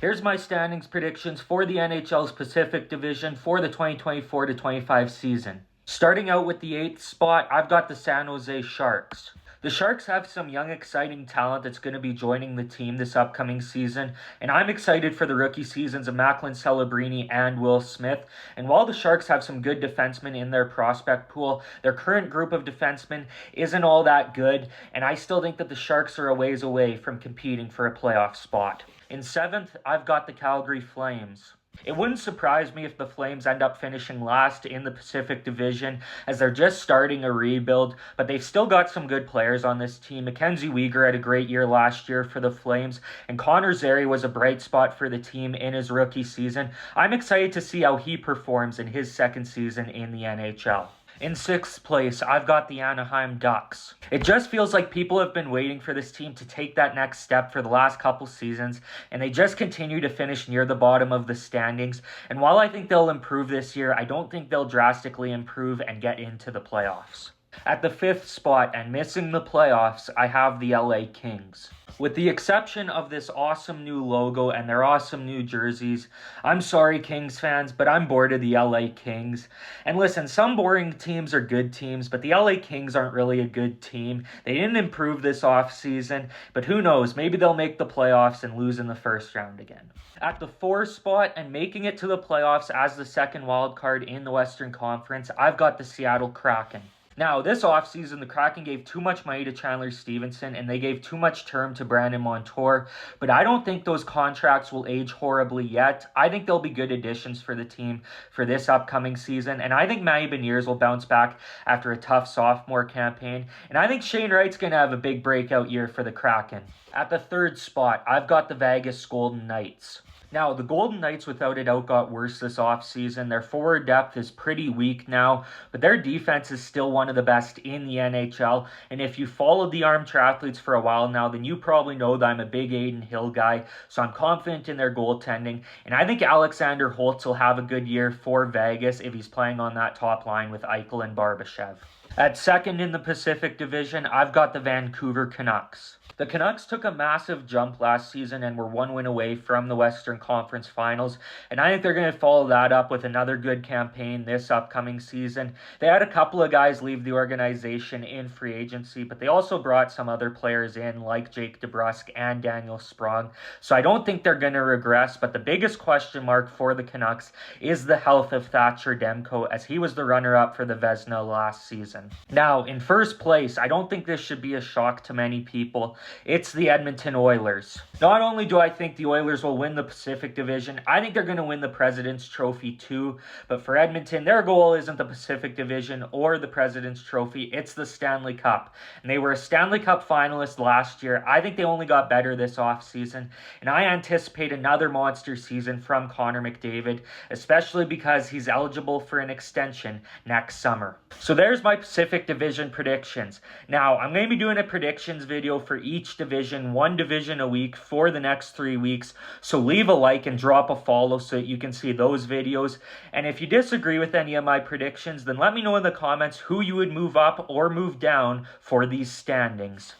Here's my standings predictions for the NHL's Pacific Division for the 2024-25 season. Starting out with the 8th spot, I've got the San Jose Sharks. The Sharks have some young, exciting talent that's going to be joining the team this upcoming season, and I'm excited for the rookie seasons of Macklin Celebrini and Will Smith. And while the Sharks have some good defensemen in their prospect pool, their current group of defensemen isn't all that good, and I still think that the Sharks are a ways away from competing for a playoff spot. In 7th, I've got the Calgary Flames. It wouldn't surprise me if the Flames end up finishing last in the Pacific Division, as they're just starting a rebuild, but they've still got some good players on this team. Mackenzie Weegar had a great year last year for the Flames, and Connor Zary was a bright spot for the team in his rookie season. I'm excited to see how he performs in his second season in the NHL. In 6th place, I've got the Anaheim Ducks. It just feels like people have been waiting for this team to take that next step for the last couple seasons, and they just continue to finish near the bottom of the standings. And while I think they'll improve this year, I don't think they'll drastically improve and get into the playoffs. At the 5th spot, and missing the playoffs, I have the LA Kings. With the exception of this awesome new logo and their awesome new jerseys, I'm sorry, Kings fans, but I'm bored of the LA Kings. And listen, some boring teams are good teams, but the LA Kings aren't really a good team. They didn't improve this offseason, but who knows, maybe they'll make the playoffs and lose in the first round again. At the 4th spot, and making it to the playoffs as the second wild card in the Western Conference, I've got the Seattle Kraken. Now, this offseason, the Kraken gave too much money to Chandler Stevenson, and they gave too much term to Brandon Montour, but I don't think those contracts will age horribly yet. I think they'll be good additions for the team for this upcoming season, and I think Matty Beniers will bounce back after a tough sophomore campaign, and I think Shane Wright's going to have a big breakout year for the Kraken. At the 3rd spot, I've got the Vegas Golden Knights. Now, the Golden Knights without a doubt got worse this offseason. Their forward depth is pretty weak now, but their defense is still one of the best in the NHL. And if you followed the Armed Triathletes for a while now, then you probably know that I'm a big Aiden Hill guy, so I'm confident in their goaltending. And I think Alexander Holtz will have a good year for Vegas if he's playing on that top line with Eichel and Barbashev. At 2nd in the Pacific Division, I've got the Vancouver Canucks. The Canucks took a massive jump last season and were one win away from the Western Conference Finals, and I think they're going to follow that up with another good campaign this upcoming season. They had a couple of guys leave the organization in free agency, but they also brought some other players in like Jake DeBrusk and Daniel Sprong, so I don't think they're going to regress, but the biggest question mark for the Canucks is the health of Thatcher Demko, as he was the runner-up for the Vezina last season. Now, in 1st place, I don't think this should be a shock to many people. It's the Edmonton Oilers. Not only do I think the Oilers will win the Pacific Division, I think they're going to win the President's Trophy too. But for Edmonton, their goal isn't the Pacific Division or the President's Trophy, it's the Stanley Cup. And they were a Stanley Cup finalist last year. I think they only got better this offseason, and I anticipate another monster season from Connor McDavid, especially because he's eligible for an extension next summer. So there's my Pacific Division predictions. Now, I'm going to be doing a predictions video for each division, one division a week for the next 3 weeks. So leave a like and drop a follow so that you can see those videos. And if you disagree with any of my predictions, then let me know in the comments who you would move up or move down for these standings.